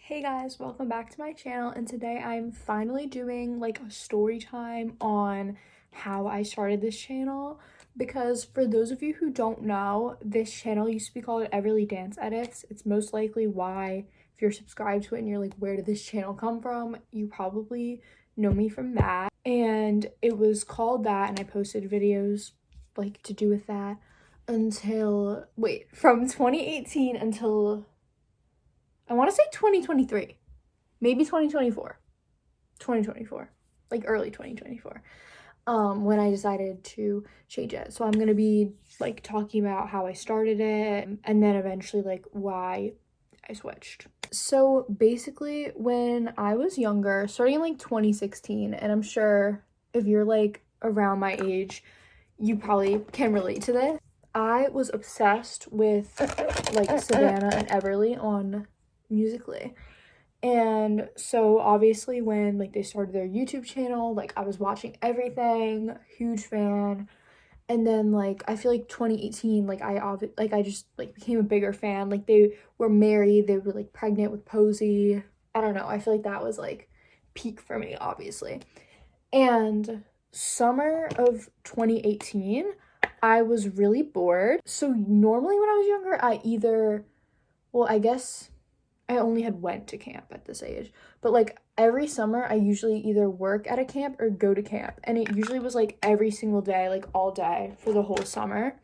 Hey guys, welcome back to my channel, and today I'm finally doing like a story time on how I started this channel, because for those of you who don't know, this channel used to be called EverleighDanceEdits. It's most likely why, if you're subscribed to it and you're like, where did this channel come from, you probably know me from that. And it was called that, and I posted videos like to do with that until from 2018 until I want to say 2023, maybe 2024, like early 2024, when I decided to change it. So I'm going to be like talking about how I started it and then eventually like why I switched. So basically when I was younger, starting in like 2016, and I'm sure if you're like around my age, you probably can relate to this. I was obsessed with like Savannah and Everleigh on Musical.ly. And so obviously when like they started their YouTube channel, like I was watching everything, huge fan. And then like I feel like 2018, like I just like became a bigger fan. Like they were married, they were like pregnant with Posey. I don't know, I feel like that was like peak for me, obviously. And summer of 2018, I was really bored. So normally when I was younger, I guess I only had went to camp at this age, but like every summer I usually either work at a camp or go to camp, and it usually was like every single day, like all day for the whole summer,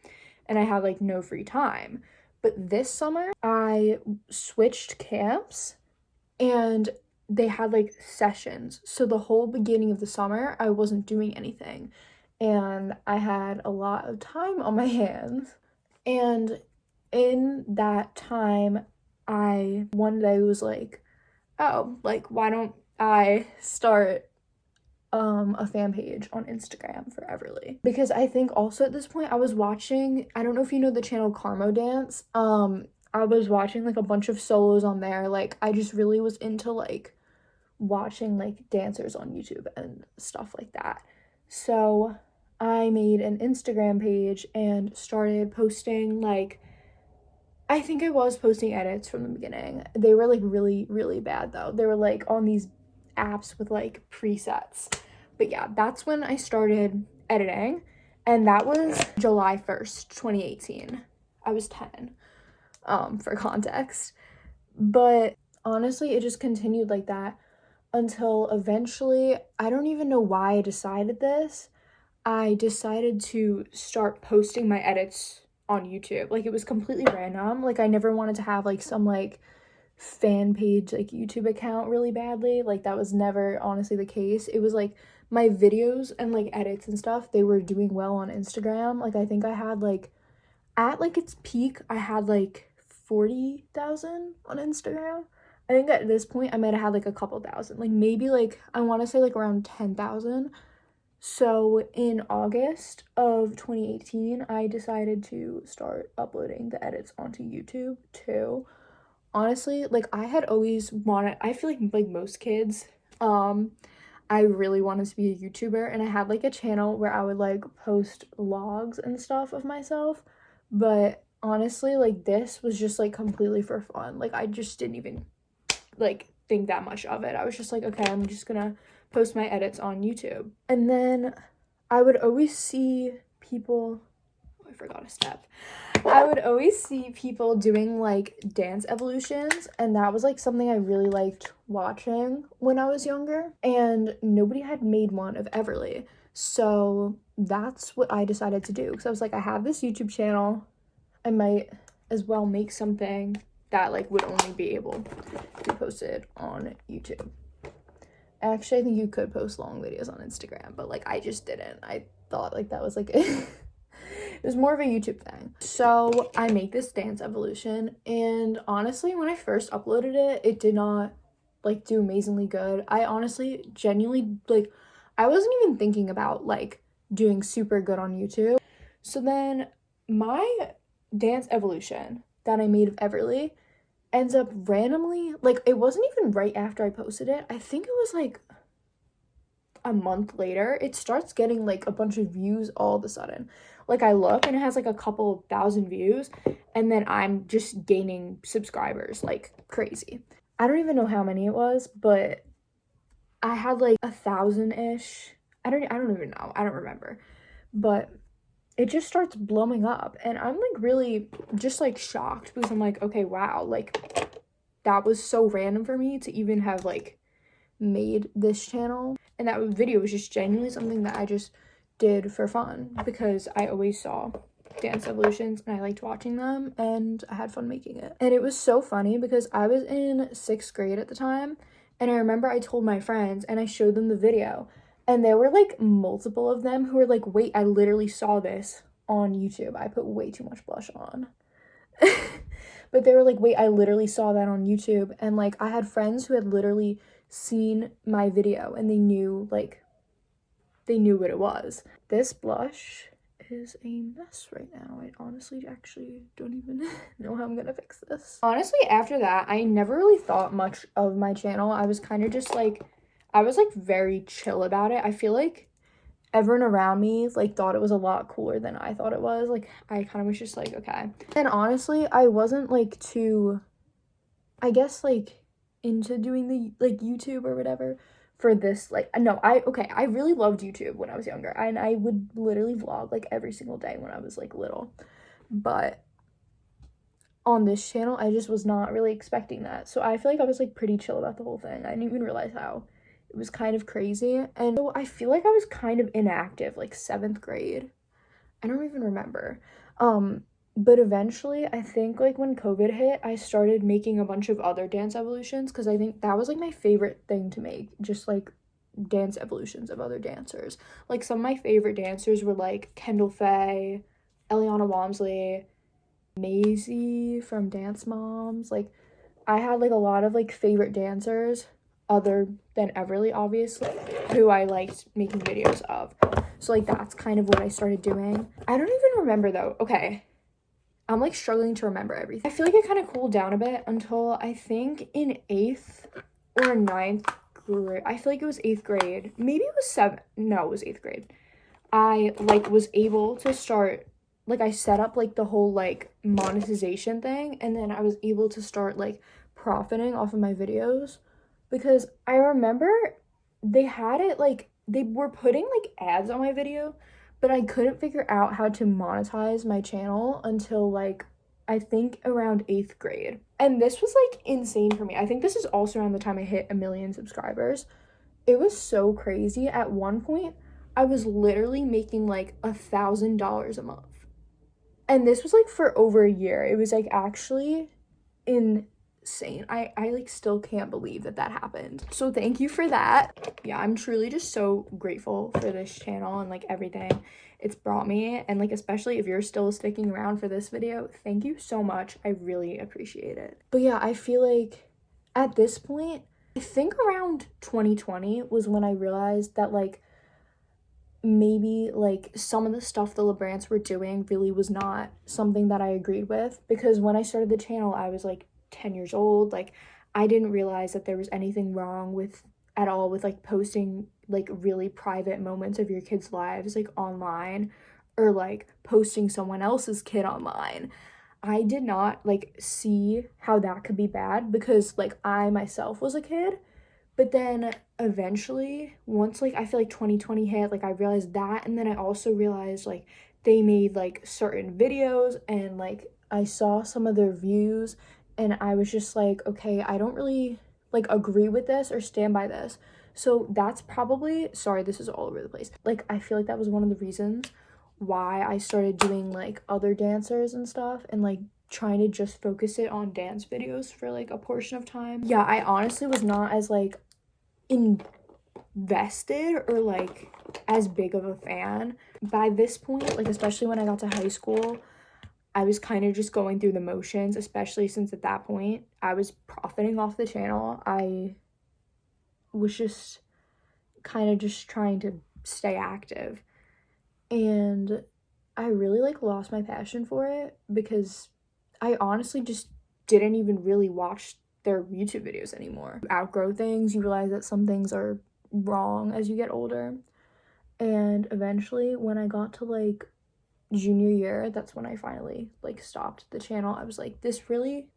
and I had like no free time. But this summer I switched camps and they had like sessions, so the whole beginning of the summer I wasn't doing anything and I had a lot of time on my hands. And in that time, I one day was like, oh, like why don't I start a fan page on Instagram for Everleigh? Because I think also at this point I was watching, I don't know if you know the channel Carmo Dance. I was watching like a bunch of solos on there. Like I just really was into like watching like dancers on YouTube and stuff like that. So I made an Instagram page and started posting like, I think I was posting edits from the beginning. They were like really, really bad though. They were like on these apps with like presets. But yeah, that's when I started editing. And that was July 1st, 2018. I was 10, for context. But honestly, it just continued like that until eventually, I don't even know why I decided this. I decided to start posting my edits on YouTube. Like it was completely random. Like I never wanted to have like some like fan page like YouTube account really badly. Like that was never honestly the case. It was like my videos and like edits and stuff, they were doing well on Instagram. Like I think I had like at like its peak, I had like 40,000 on Instagram. I think at this point I might have had like a couple thousand, like maybe like I want to say like around 10,000. So in August of 2018, I decided to start uploading the edits onto YouTube too. Honestly, like I had always wanted, I feel like most kids, I really wanted to be a YouTuber, and I had like a channel where I would like post vlogs and stuff of myself. But honestly, like this was just like completely for fun. Like I just didn't even like think that much of it. I was just like, okay, I'm just gonna post my edits on YouTube. And then I would always see people, oh, I forgot a step. I would always see people doing like dance evolutions, and that was like something I really liked watching when I was younger, and nobody had made one of Everleigh. So that's what I decided to do, because I was like, I have this YouTube channel, I might as well make something that like would only be able to be posted on YouTube. Actually, I think you could post long videos on Instagram, but like I just didn't. I thought like that was like it was more of a YouTube thing. So I make this dance evolution, and honestly when I first uploaded it, it did not like do amazingly good. I honestly genuinely like I wasn't even thinking about like doing super good on YouTube. So then my dance evolution that I made of Everleigh ends up randomly, like it wasn't even right after I posted it, I think it was like a month later, it starts getting like a bunch of views all of a sudden. Like I look and it has like a couple thousand views, and then I'm just gaining subscribers like crazy. I don't even know how many it was, but I had like 1,000-ish. I don't even know. I don't remember. But it just starts blowing up, and I'm like really just like shocked because I'm like, okay, wow, like that was so random for me to even have like made this channel. And that video was just genuinely something that I just did for fun because I always saw dance evolutions and I liked watching them and I had fun making it. And it was so funny because I was in 6th grade at the time, and I remember I told my friends and I showed them the video, and there were like multiple of them who were like, wait, I literally saw this on YouTube. I put way too much blush on. But they were like, wait, I literally saw that on YouTube. And like I had friends who had literally seen my video and they knew what it was. This blush is a mess right now. I honestly actually don't even know how I'm gonna fix this. Honestly, after that, I never really thought much of my channel. I was kind of just like, I was like very chill about it. I feel like everyone around me like thought it was a lot cooler than I thought it was. Like I kind of was just like, okay. And honestly, I wasn't like too, I guess, like into doing the like YouTube or whatever for this. Like no, I really loved YouTube when I was younger, and I would literally vlog like every single day when I was like little. But on this channel, I just was not really expecting that. So I feel like I was like pretty chill about the whole thing. I didn't even realize how it was kind of crazy. And so I feel like I was kind of inactive like 7th grade. I don't even remember. But eventually I think like when COVID hit, I started making a bunch of other dance evolutions because I think that was like my favorite thing to make, just like dance evolutions of other dancers. Like some of my favorite dancers were like Kendall Faye, Eliana Walmsley, Maisie from Dance Moms. Like I had like a lot of like favorite dancers other than Everleigh, obviously, who I liked making videos of. So like that's kind of what I started doing. I don't even remember though. Okay, I'm like struggling to remember everything. I feel like it kind of cooled down a bit until I think in 8th or 9th grade. I feel like it was 8th grade. Maybe it was 7th. No, it was 8th grade. I like was able to start, like I set up like the whole like monetization thing, and then I was able to start like profiting off of my videos because I remember they had it like they were putting like ads on my video, but I couldn't figure out how to monetize my channel until like I think around 8th grade. And this was like insane for me. I think this is also around the time I hit 1 million subscribers. It was so crazy. At one point, I was literally making like $1,000 a month. And this was like for over a year. It was like actually insane. I like still can't believe that happened. So thank you for that. Yeah, I'm truly just so grateful for this channel and like everything it's brought me, and like especially if you're still sticking around for this video, thank you so much. I really appreciate it. But yeah, I feel like at this point, I think around 2020 was when I realized that like maybe like some of the stuff the LeBrants were doing really was not something that I agreed with, because when I started the channel I was like 10 years old. Like I didn't realize that there was anything wrong with at all with like posting like really private moments of your kids' lives like online, or like posting someone else's kid online. I did not like see how that could be bad because like I myself was a kid. But then eventually, once like I feel like 2020 hit, like I realized that, and then I also realized like they made like certain videos and like I saw some of their views, and I was just like, okay, I don't really like agree with this or stand by this. So that's probably, sorry, this is all over the place. Like I feel like that was one of the reasons why I started doing like other dancers and stuff, and like trying to just focus it on dance videos for like a portion of time. Yeah, I honestly was not as like invested or like as big of a fan by this point. Like especially when I got to high school, I was kind of just going through the motions, especially since at that point I was profiting off the channel. I was just kind of just trying to stay active, and I really like lost my passion for it because I honestly just didn't even really watch their YouTube videos anymore. You outgrow things, you realize that some things are wrong as you get older. And eventually when I got to like junior year, that's when I finally like stopped the channel. I was like, this really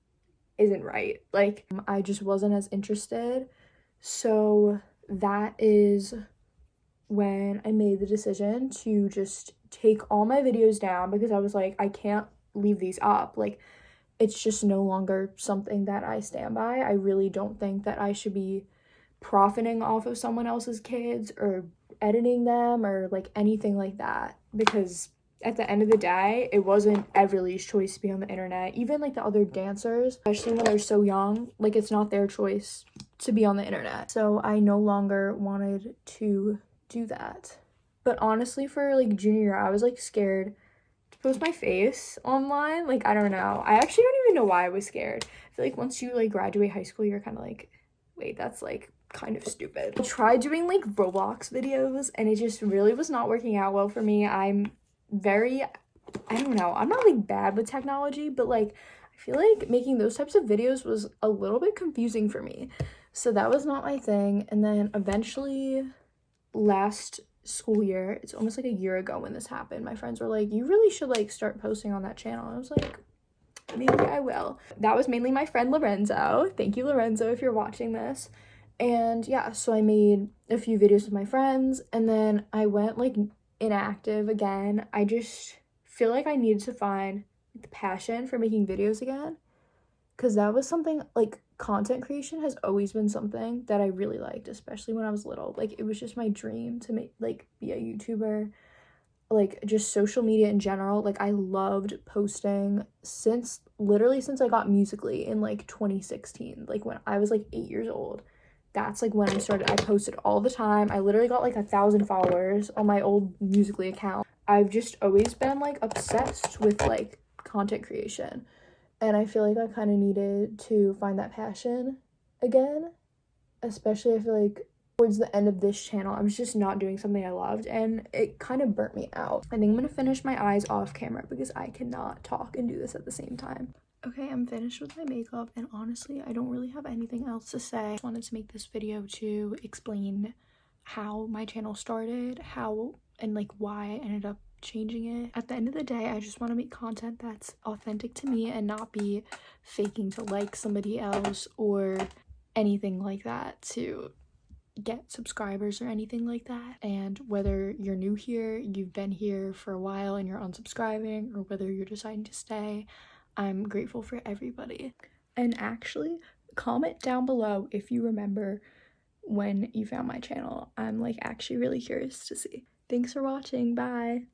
isn't right. Like, I just wasn't as interested. So that is when I made the decision to just take all my videos down, because I was like, I can't leave these up. Like, it's just no longer something that I stand by. I really don't think that I should be profiting off of someone else's kids or editing them or like anything like that, because at the end of the day, it wasn't Everleigh's choice to be on the internet. Even like the other dancers, especially when they're so young, like it's not their choice to be on the internet. So I no longer wanted to do that. But honestly, for like junior year, I was like scared to post my face online. Like, I don't know. I actually don't even know why I was scared. I feel like once you like graduate high school, you're kind of like, wait, that's like kind of stupid. I tried doing like Roblox videos and it just really was not working out well for me. I'm very, I don't know, I'm not like bad with technology, but like I feel like making those types of videos was a little bit confusing for me. So that was not my thing. And then eventually last school year, it's almost like a year ago when this happened, my friends were like, you really should like start posting on that channel. And I was like, maybe I will. That was mainly my friend Lorenzo. Thank you, Lorenzo, if you're watching this. And yeah, so I made a few videos with my friends, and then I went like inactive again. I just feel like I needed to find the passion for making videos again, because that was something like content creation has always been something that I really liked, especially when I was little. Like, it was just my dream to make like be a YouTuber, like just social media in general. Like, I loved posting since I got Musically in like 2016, like when I was like 8 years old. That's like when I started. I posted all the time. I literally got like 1,000 followers on my old Musically account. I've just always been like obsessed with like content creation, and I feel like I kind of needed to find that passion again. Especially, I feel like towards the end of this channel, I was just not doing something I loved, and it kind of burnt me out. I think I'm gonna finish my eyes off camera because I cannot talk and do this at the same time. Okay, I'm finished with my makeup, and honestly, I don't really have anything else to say. I just wanted to make this video to explain how my channel started, how and like why I ended up changing it. At the end of the day, I just want to make content that's authentic to me and not be faking to like somebody else or anything like that to get subscribers or anything like that. And whether you're new here, you've been here for a while and you're unsubscribing, or whether you're deciding to stay, I'm grateful for everybody. And actually, comment down below if you remember when you found my channel. I'm like actually really curious to see. Thanks for watching. Bye.